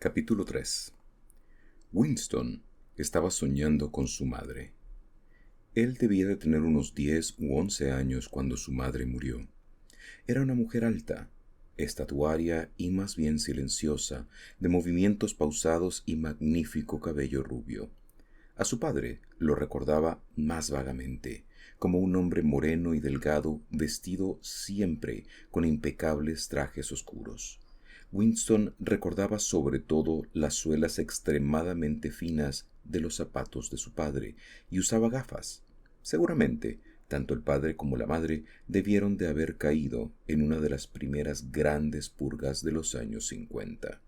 Capítulo 3. Winston estaba soñando con su madre. Él debía de tener unos 10 u 11 años cuando su madre murió. Era una mujer alta, estatuaria y más bien silenciosa, de movimientos pausados y magnífico cabello rubio. A su padre lo recordaba más vagamente, como un hombre moreno y delgado, vestido siempre con impecables trajes oscuros. Winston recordaba sobre todo las suelas extremadamente finas de los zapatos de su padre y usaba gafas. Seguramente, tanto el padre como la madre debieron de haber caído en una de las primeras grandes purgas de los años 50.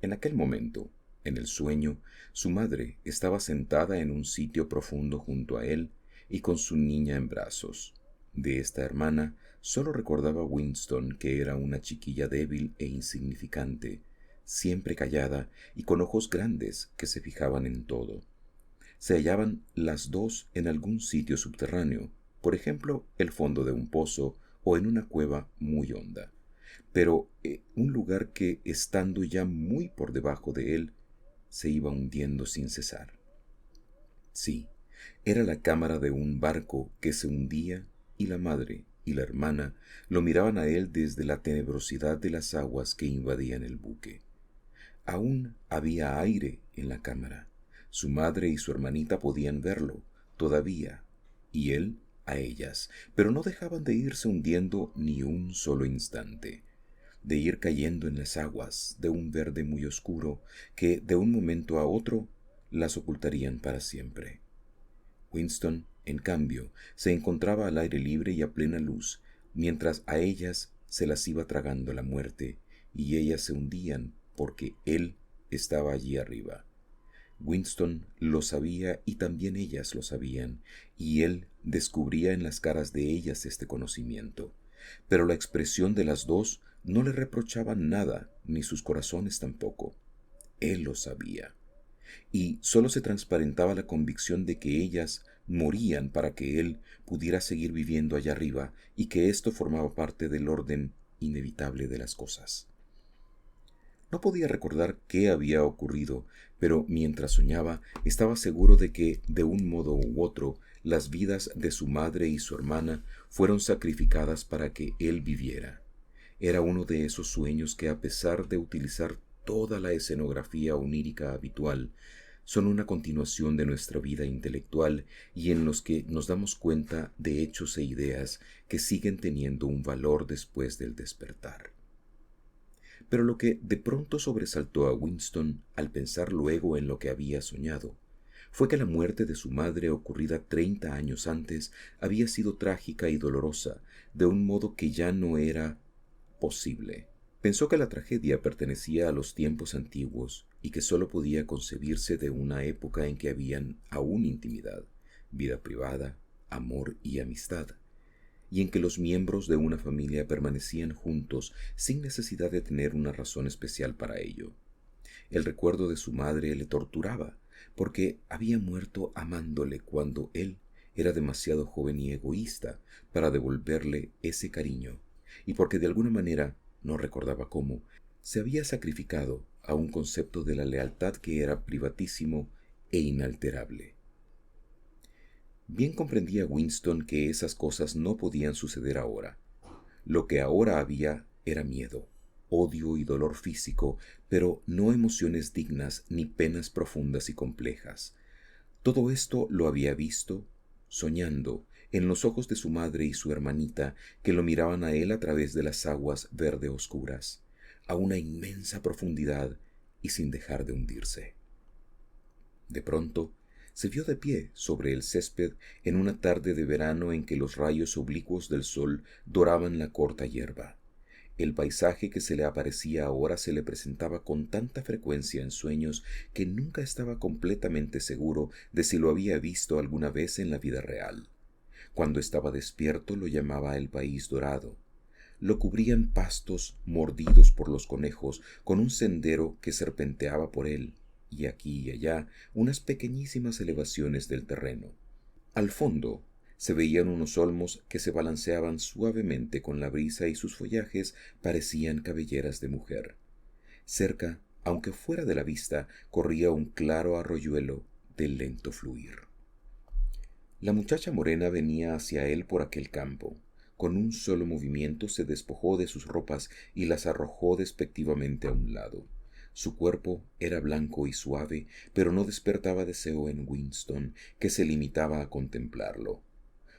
En aquel momento, en el sueño, su madre estaba sentada en un sitio profundo junto a él y con su niña en brazos. De esta hermana solo recordaba Winston que era una chiquilla débil e insignificante, siempre callada y con ojos grandes que se fijaban en todo. Se hallaban las dos en algún sitio subterráneo, por ejemplo, el fondo de un pozo o en una cueva muy honda, pero un lugar que, estando ya muy por debajo de él, se iba hundiendo sin cesar. Sí, era la cámara de un barco que se hundía y la madre y la hermana lo miraban a él desde la tenebrosidad de las aguas que invadían el buque. Aún había aire en la cámara. Su madre y su hermanita podían verlo, todavía, y él a ellas, pero no dejaban de irse hundiendo ni un solo instante, de ir cayendo en las aguas de un verde muy oscuro que de un momento a otro las ocultarían para siempre. Winston, en cambio, se encontraba al aire libre y a plena luz, mientras a ellas se las iba tragando la muerte, y ellas se hundían porque él estaba allí arriba. Winston lo sabía y también ellas lo sabían, y él descubría en las caras de ellas este conocimiento. Pero la expresión de las dos no le reprochaba nada, ni sus corazones tampoco. Él lo sabía. Y solo se transparentaba la convicción de que ellas morían para que él pudiera seguir viviendo allá arriba y que esto formaba parte del orden inevitable de las cosas. No podía recordar qué había ocurrido, pero mientras soñaba estaba seguro de que, de un modo u otro, las vidas de su madre y su hermana fueron sacrificadas para que él viviera. Era uno de esos sueños que, a pesar de utilizar toda la escenografía onírica habitual, son una continuación de nuestra vida intelectual y en los que nos damos cuenta de hechos e ideas que siguen teniendo un valor después del despertar. Pero lo que de pronto sobresaltó a Winston al pensar luego en lo que había soñado fue que la muerte de su madre, ocurrida 30 años antes, había sido trágica y dolorosa, de un modo que ya no era posible. Pensó que la tragedia pertenecía a los tiempos antiguos y que sólo podía concebirse de una época en que habían aún intimidad, vida privada, amor y amistad, y en que los miembros de una familia permanecían juntos sin necesidad de tener una razón especial para ello. El recuerdo de su madre le torturaba, porque había muerto amándole cuando él era demasiado joven y egoísta para devolverle ese cariño, y porque de alguna manera, no recordaba cómo, se había sacrificado a un concepto de la lealtad que era privatísimo e inalterable. Bien comprendía Winston que esas cosas no podían suceder ahora. Lo que ahora había era miedo, odio y dolor físico, pero no emociones dignas ni penas profundas y complejas. Todo esto lo había visto, soñando, en los ojos de su madre y su hermanita, que lo miraban a él a través de las aguas verde oscuras, a una inmensa profundidad y sin dejar de hundirse. De pronto, se vio de pie sobre el césped en una tarde de verano en que los rayos oblicuos del sol doraban la corta hierba. El paisaje que se le aparecía ahora se le presentaba con tanta frecuencia en sueños que nunca estaba completamente seguro de si lo había visto alguna vez en la vida real. Cuando estaba despierto lo llamaba el país dorado. Lo cubrían pastos mordidos por los conejos, con un sendero que serpenteaba por él, y aquí y allá unas pequeñísimas elevaciones del terreno. Al fondo se veían unos olmos que se balanceaban suavemente con la brisa y sus follajes parecían cabelleras de mujer. Cerca aunque fuera de la vista corría un claro arroyuelo de lento fluir. La muchacha morena venía hacia él por aquel campo. Con un solo movimiento se despojó de sus ropas y las arrojó despectivamente a un lado. Su cuerpo era blanco y suave, pero no despertaba deseo en Winston, que se limitaba a contemplarlo.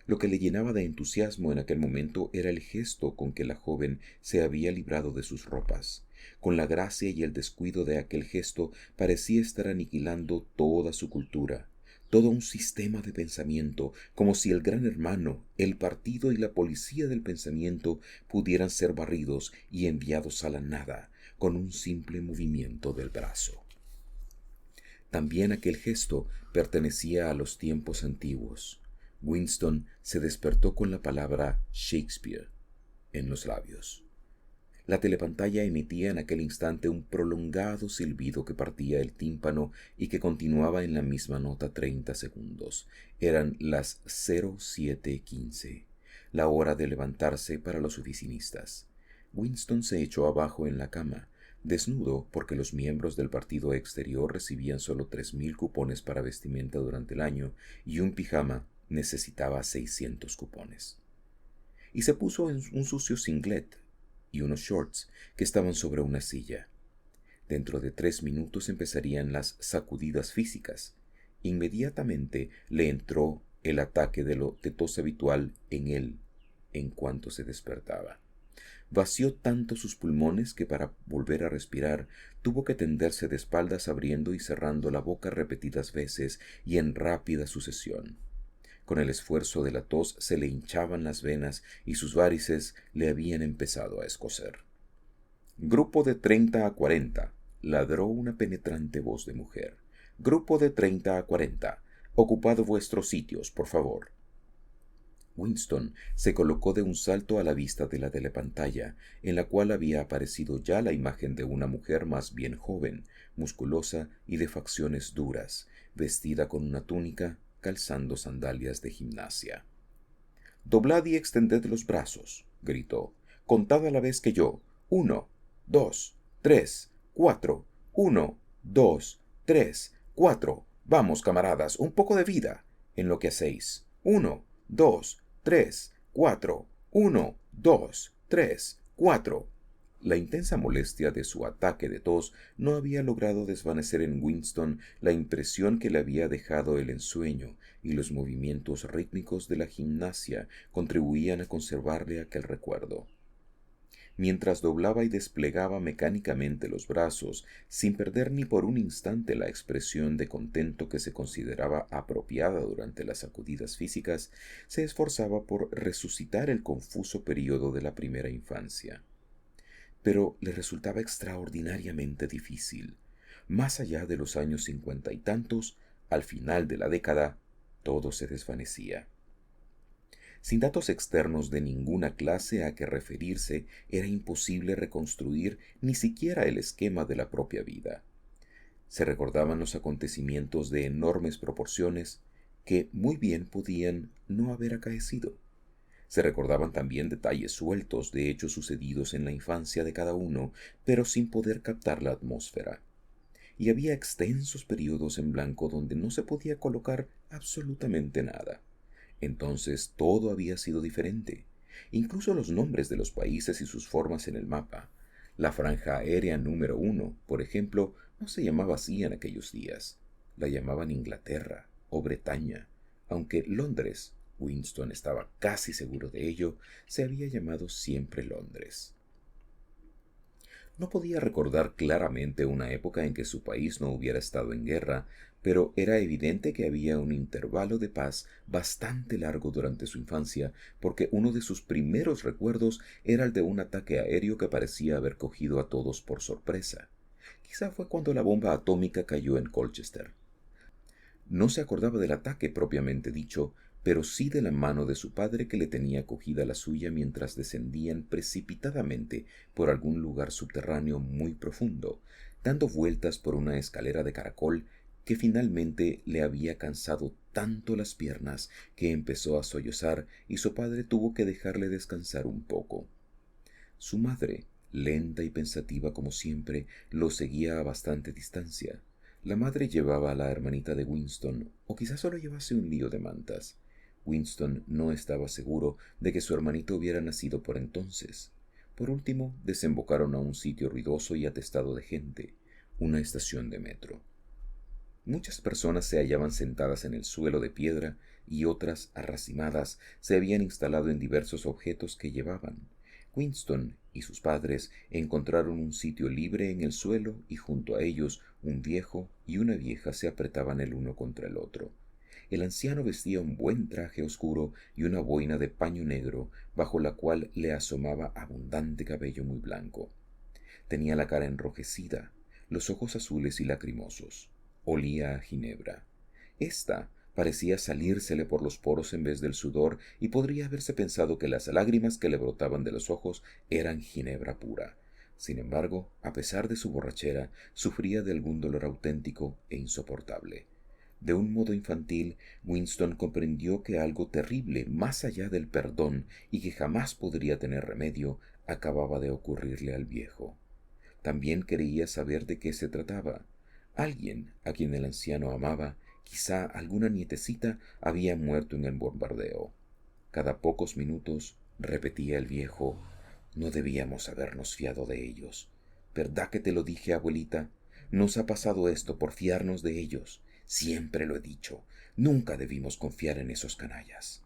Lo que le llenaba de entusiasmo en aquel momento era el gesto con que la joven se había librado de sus ropas. Con la gracia y el descuido de aquel gesto parecía estar aniquilando toda su cultura, todo un sistema de pensamiento, como si el gran hermano, el partido y la policía del pensamiento pudieran ser barridos y enviados a la nada con un simple movimiento del brazo. También aquel gesto pertenecía a los tiempos antiguos. Winston se despertó con la palabra Shakespeare en los labios. La telepantalla emitía en aquel instante un prolongado silbido que partía el tímpano y que continuaba en la misma nota 30 segundos. Eran las 07:15, la hora de levantarse para los oficinistas. Winston se echó abajo en la cama, desnudo porque los miembros del partido exterior recibían solo 3,000 cupones para vestimenta durante el año y un pijama necesitaba 600 cupones. Y se puso en un sucio singlet y unos shorts que estaban sobre una silla. Dentro de 3 minutos empezarían las sacudidas físicas. Inmediatamente le entró el ataque de tos habitual en él en cuanto se despertaba. Vació tanto sus pulmones que para volver a respirar tuvo que tenderse de espaldas abriendo y cerrando la boca repetidas veces y en rápida sucesión. Con el esfuerzo de la tos se le hinchaban las venas y sus várices le habían empezado a escocer. Grupo de 30 a 40, ladró una penetrante voz de mujer. Grupo de 30 a 40, ocupad vuestros sitios, por favor. Winston se colocó de un salto a la vista de la telepantalla, en la cual había aparecido ya la imagen de una mujer más bien joven, musculosa y de facciones duras, vestida con una túnica, calzando sandalias de gimnasia. «Doblad y extended los brazos», gritó. «Contad a la vez que yo. 1, 2, 3, 4. 1, 2, 3, 4. Vamos, camaradas, un poco de vida en lo que hacéis. 1, 2, 3, 4. 1, 2, 3, 4». La intensa molestia de su ataque de tos no había logrado desvanecer en Winston la impresión que le había dejado el ensueño, y los movimientos rítmicos de la gimnasia contribuían a conservarle aquel recuerdo. Mientras doblaba y desplegaba mecánicamente los brazos, sin perder ni por un instante la expresión de contento que se consideraba apropiada durante las sacudidas físicas, se esforzaba por resucitar el confuso período de la primera infancia. Pero le resultaba extraordinariamente difícil. Más allá de los años 50 y tantos, al final de la década, todo se desvanecía. Sin datos externos de ninguna clase a que referirse, era imposible reconstruir ni siquiera el esquema de la propia vida. Se recordaban los acontecimientos de enormes proporciones que muy bien podían no haber acaecido. Se recordaban también detalles sueltos de hechos sucedidos en la infancia de cada uno, pero sin poder captar la atmósfera. Y había extensos periodos en blanco donde no se podía colocar absolutamente nada. Entonces todo había sido diferente, incluso los nombres de los países y sus formas en el mapa. La franja aérea número 1, por ejemplo, no se llamaba así en aquellos días. La llamaban Inglaterra o Bretaña, aunque Londres, Winston estaba casi seguro de ello, se había llamado siempre Londres. No podía recordar claramente una época en que su país no hubiera estado en guerra, pero era evidente que había un intervalo de paz bastante largo durante su infancia, porque uno de sus primeros recuerdos era el de un ataque aéreo que parecía haber cogido a todos por sorpresa. Quizá fue cuando la bomba atómica cayó en Colchester. No se acordaba del ataque propiamente dicho, pero sí de la mano de su padre que le tenía cogida la suya mientras descendían precipitadamente por algún lugar subterráneo muy profundo, dando vueltas por una escalera de caracol que finalmente le había cansado tanto las piernas que empezó a sollozar y su padre tuvo que dejarle descansar un poco. Su madre, Lenta y pensativa como siempre, lo seguía a bastante distancia. La madre llevaba a la hermanita de Winston, o quizás solo llevase un lío de mantas. Winston no estaba seguro de que su hermanito hubiera nacido por entonces. Por último, desembocaron a un sitio ruidoso y atestado de gente, una estación de metro. Muchas personas se hallaban sentadas en el suelo de piedra y otras, arracimadas, se habían instalado en diversos objetos que llevaban. Winston y sus padres encontraron un sitio libre en el suelo y junto a ellos un viejo y una vieja se apretaban el uno contra el otro. El anciano vestía un buen traje oscuro y una boina de paño negro, bajo la cual le asomaba abundante cabello muy blanco. Tenía la cara enrojecida, los ojos azules y lacrimosos. Olía a ginebra. Esta parecía salírsele por los poros en vez del sudor, y podría haberse pensado que las lágrimas que le brotaban de los ojos eran ginebra pura. Sin embargo, a pesar de su borrachera, sufría de algún dolor auténtico e insoportable. De un modo infantil, Winston comprendió que algo terrible, más allá del perdón y que jamás podría tener remedio, acababa de ocurrirle al viejo. También quería saber de qué se trataba. Alguien a quien el anciano amaba, quizá alguna nietecita, había muerto en el bombardeo. Cada pocos minutos repetía el viejo: no debíamos habernos fiado de ellos. ¿Verdad que te lo dije, abuelita? Nos ha pasado esto por fiarnos de ellos. Siempre lo he dicho. Nunca debimos confiar en esos canallas.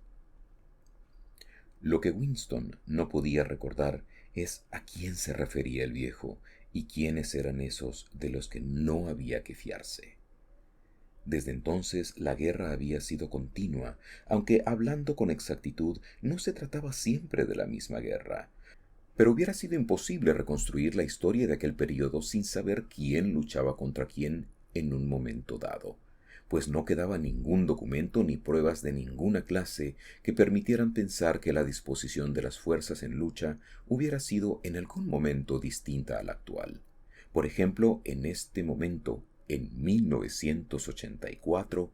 Lo que Winston no podía recordar es a quién se refería el viejo y quiénes eran esos de los que no había que fiarse. Desde entonces la guerra había sido continua, aunque hablando con exactitud no se trataba siempre de la misma guerra. Pero hubiera sido imposible reconstruir la historia de aquel periodo sin saber quién luchaba contra quién en un momento dado, pues no quedaba ningún documento ni pruebas de ninguna clase que permitieran pensar que la disposición de las fuerzas en lucha hubiera sido en algún momento distinta a la actual. Por ejemplo, en este momento, en 1984,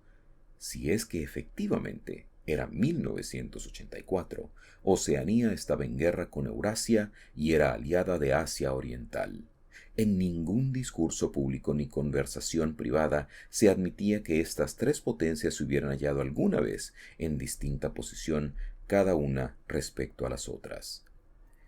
si es que efectivamente era 1984, Oceanía estaba en guerra con Eurasia y era aliada de Asia Oriental. En ningún discurso público ni conversación privada se admitía que estas tres potencias se hubieran hallado alguna vez en distinta posición, cada una respecto a las otras.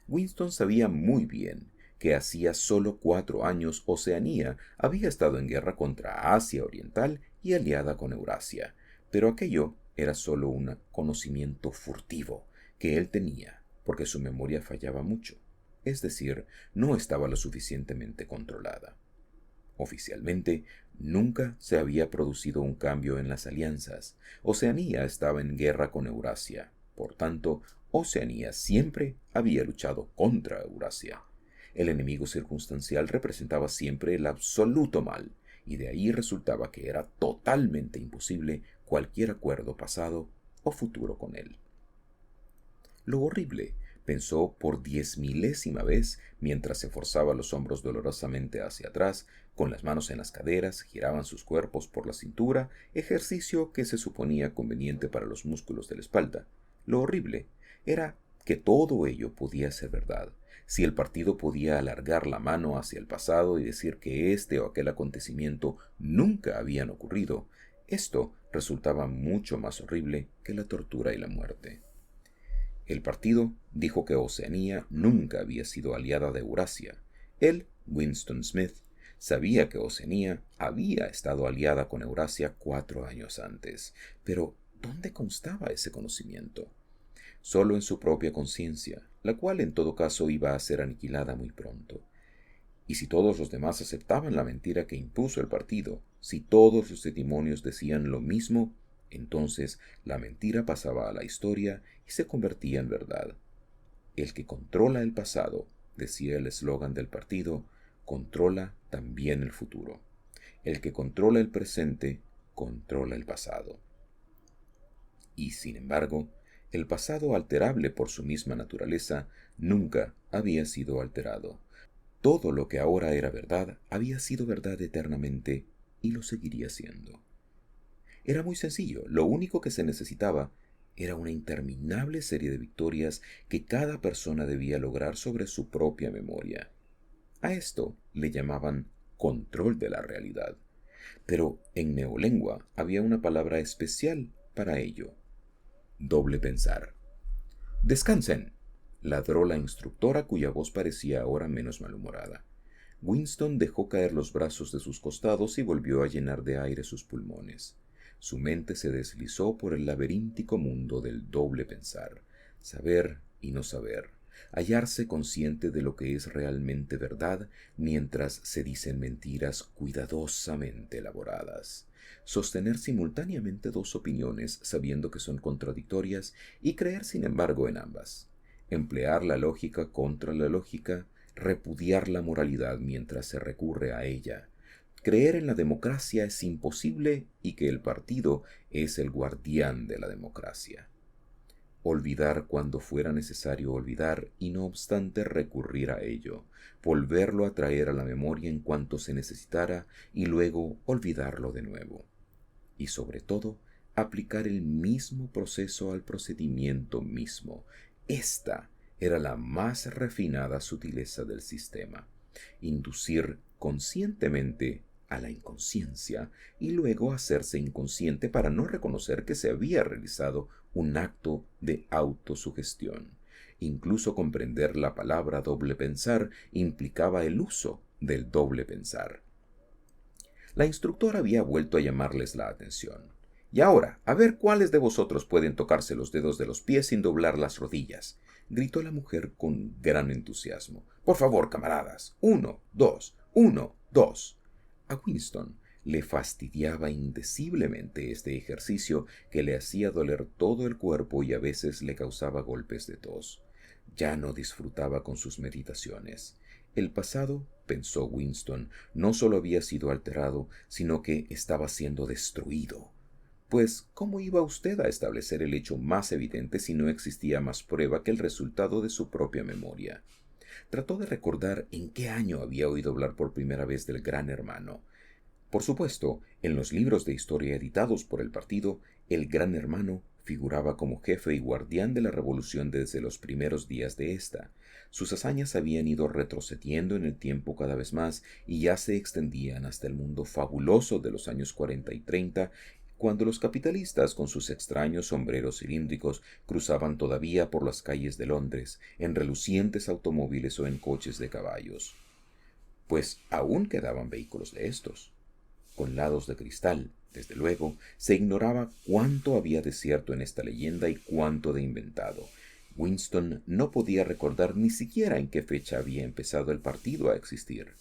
Winston sabía muy bien que hacía solo 4 años Oceanía había estado en guerra contra Asia Oriental y aliada con Eurasia, pero aquello era solo un conocimiento furtivo que él tenía porque su memoria fallaba mucho, es decir, no estaba lo suficientemente controlada. Oficialmente, nunca se había producido un cambio en las alianzas. Oceanía estaba en guerra con Eurasia. Por tanto, Oceanía siempre había luchado contra Eurasia. El enemigo circunstancial representaba siempre el absoluto mal, y de ahí resultaba que era totalmente imposible cualquier acuerdo pasado o futuro con él. Lo horrible, pensó por 10.000ª vez mientras se forzaba los hombros dolorosamente hacia atrás, con las manos en las caderas, giraban sus cuerpos por la cintura, ejercicio que se suponía conveniente para los músculos de la espalda. Lo horrible era que todo ello podía ser verdad. Si el partido podía alargar la mano hacia el pasado y decir que este o aquel acontecimiento nunca habían ocurrido, esto resultaba mucho más horrible que la tortura y la muerte. El partido dijo que Oceanía nunca había sido aliada de Eurasia. Él, Winston Smith, sabía que Oceanía había estado aliada con Eurasia 4 años antes, pero ¿dónde constaba ese conocimiento? Solo en su propia conciencia, la cual en todo caso iba a ser aniquilada muy pronto. Y si todos los demás aceptaban la mentira que impuso el partido, si todos los testimonios decían lo mismo, entonces la mentira pasaba a la historia y se convertía en verdad. El que controla el pasado, decía el eslogan del partido, controla también el futuro. El que controla el presente, controla el pasado. Y, sin embargo, el pasado, alterable por su misma naturaleza, nunca había sido alterado. Todo lo que ahora era verdad había sido verdad eternamente y lo seguiría siendo. Era muy sencillo, lo único que se necesitaba era una interminable serie de victorias que cada persona debía lograr sobre su propia memoria, A esto le llamaban control de la realidad. Pero en neolengua había una palabra especial para ello: doble pensar. Descansen, ladró la instructora, cuya voz parecía ahora menos malhumorada. Winston dejó caer los brazos de sus costados y volvió a llenar de aire sus pulmones. Su mente se deslizó por el laberíntico mundo del doble pensar, saber y no saber, hallarse consciente de lo que es realmente verdad mientras se dicen mentiras cuidadosamente elaboradas, sostener simultáneamente dos opiniones sabiendo que son contradictorias y creer sin embargo en ambas, emplear la lógica contra la lógica, repudiar la moralidad mientras se recurre a ella. Creer en la democracia es imposible y que el partido es el guardián de la democracia. Olvidar cuando fuera necesario olvidar y no obstante recurrir a ello, volverlo a traer a la memoria en cuanto se necesitara y luego olvidarlo de nuevo. Y sobre todo, aplicar el mismo proceso al procedimiento mismo. Esta era la más refinada sutileza del sistema: inducir conscientemente a la inconsciencia y luego hacerse inconsciente para no reconocer que se había realizado un acto de autosugestión. Incluso comprender la palabra doble pensar implicaba el uso del doble pensar. La instructora había vuelto a llamarles la atención. Y ahora, a ver cuáles de vosotros pueden tocarse los dedos de los pies sin doblar las rodillas, gritó la mujer con gran entusiasmo. Por favor, camaradas. 1, 2, 1, 2. A Winston le fastidiaba indeciblemente este ejercicio que le hacía doler todo el cuerpo y a veces le causaba golpes de tos. Ya no disfrutaba con sus meditaciones. El pasado, pensó Winston, no solo había sido alterado, sino que estaba siendo destruido. Pues, ¿cómo iba usted a establecer el hecho más evidente si no existía más prueba que el resultado de su propia memoria? Trató de recordar en qué año había oído hablar por primera vez del Gran Hermano. Por supuesto, en los libros de historia editados por el partido, el Gran Hermano figuraba como jefe y guardián de la revolución desde los primeros días de ésta. Sus hazañas habían ido retrocediendo en el tiempo cada vez más y ya se extendían hasta el mundo fabuloso de los años 40 y 30, cuando los capitalistas con sus extraños sombreros cilíndricos cruzaban todavía por las calles de Londres en relucientes automóviles o en coches de caballos. Pues aún quedaban vehículos de estos. Con lados de cristal, desde luego, se ignoraba cuánto había de cierto en esta leyenda y cuánto de inventado. Winston no podía recordar ni siquiera en qué fecha había empezado el partido a existir.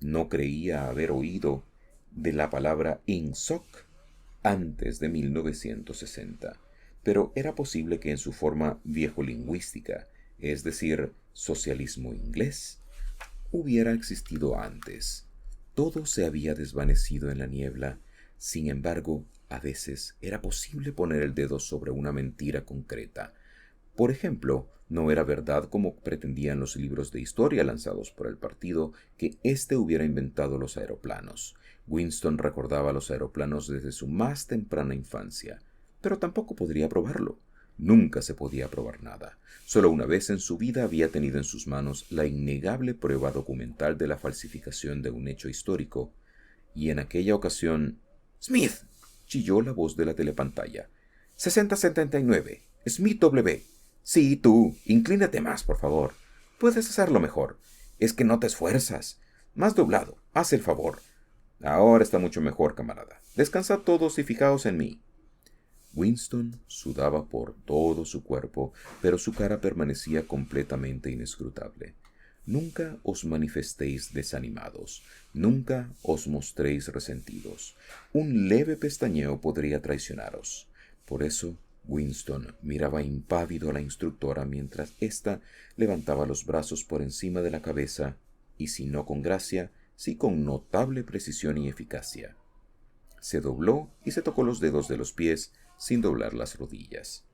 No creía haber oído de la palabra INSOC antes de 1960, pero era posible que en su forma viejo-lingüística, es decir, socialismo inglés, hubiera existido antes. Todo se había desvanecido en la niebla. Sin embargo, a veces era posible poner el dedo sobre una mentira concreta. Por ejemplo, no era verdad, como pretendían los libros de historia lanzados por el partido, que éste hubiera inventado los aeroplanos. Winston recordaba los aeroplanos desde su más temprana infancia, pero tampoco podría probarlo. Nunca se podía probar nada. Solo una vez en su vida había tenido en sus manos la innegable prueba documental de la falsificación de un hecho histórico, y en aquella ocasión... «¡Smith!», chilló la voz de la telepantalla. 6079, Smith W. Sí, tú, inclínate más, por favor. Puedes hacerlo mejor. Es que no te esfuerzas. Más doblado, haz el favor. Ahora está mucho mejor, camarada. Descansad todos y fijaos en mí. Winston sudaba por todo su cuerpo, pero su cara permanecía completamente inescrutable. Nunca os manifestéis desanimados, nunca os mostréis resentidos. Un leve pestañeo podría traicionaros. Por eso, Winston miraba impávido a la instructora mientras ésta levantaba los brazos por encima de la cabeza, y si no con gracia, sí con notable precisión y eficacia. Se dobló y se tocó los dedos de los pies sin doblar las rodillas.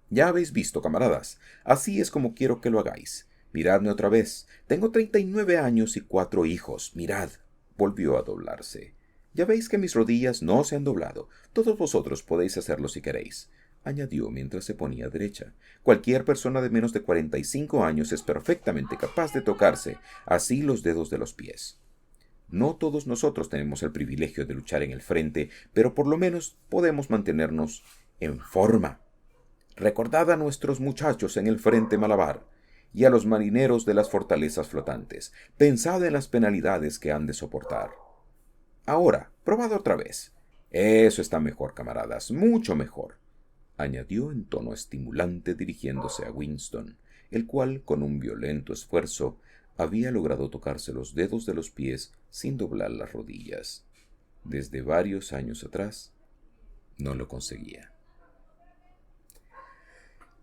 Ya habéis visto, camaradas, así es como quiero que lo hagáis. Miradme otra vez. Tengo 39 años y 4 hijos. Mirad. Volvió a doblarse. Ya veis que mis rodillas no se han doblado. Todos vosotros podéis hacerlo si queréis. añadió mientras se ponía derecha. Cualquier persona de menos de 45 años es perfectamente capaz de tocarse así los dedos de los pies. No todos nosotros tenemos el privilegio de luchar en el frente, pero por lo menos podemos mantenernos en forma. Recordad a nuestros muchachos en el frente Malabar y a los marineros de las fortalezas flotantes. Pensad en las penalidades que han de soportar. Ahora, probad otra vez. Eso está mejor, camaradas, mucho mejor, añadió en tono estimulante dirigiéndose a Winston, el cual, con un violento esfuerzo, había logrado tocarse los dedos de los pies sin doblar las rodillas. Desde varios años atrás, no lo conseguía.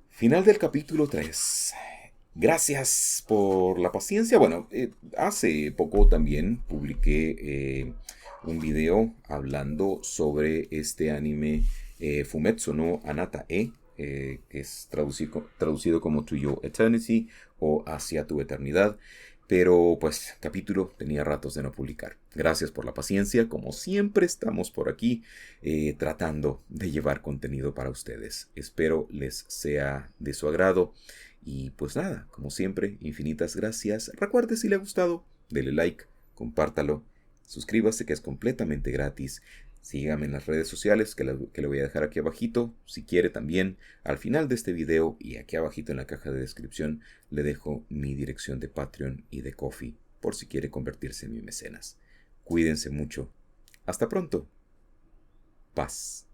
Final del capítulo 3. Gracias por la paciencia. Bueno, hace poco también publiqué un video hablando sobre este anime Fumetsu no Anata-e, que es traducido como To Your Eternity o Hacia tu Eternidad. Pero pues capítulo tenía ratos de no publicar. Gracias por la paciencia. Como siempre estamos por aquí tratando de llevar contenido para ustedes. Espero les sea de su agrado. Y pues nada, como siempre, infinitas gracias. Recuerde si le ha gustado, dele like, compártalo, suscríbase que es completamente gratis. Sígame en las redes sociales que le voy a dejar aquí abajito. Si quiere también, al final de este video y aquí abajito en la caja de descripción, le dejo mi dirección de Patreon y de Ko-fi por si quiere convertirse en mi mecenas. Cuídense mucho. Hasta pronto. Paz.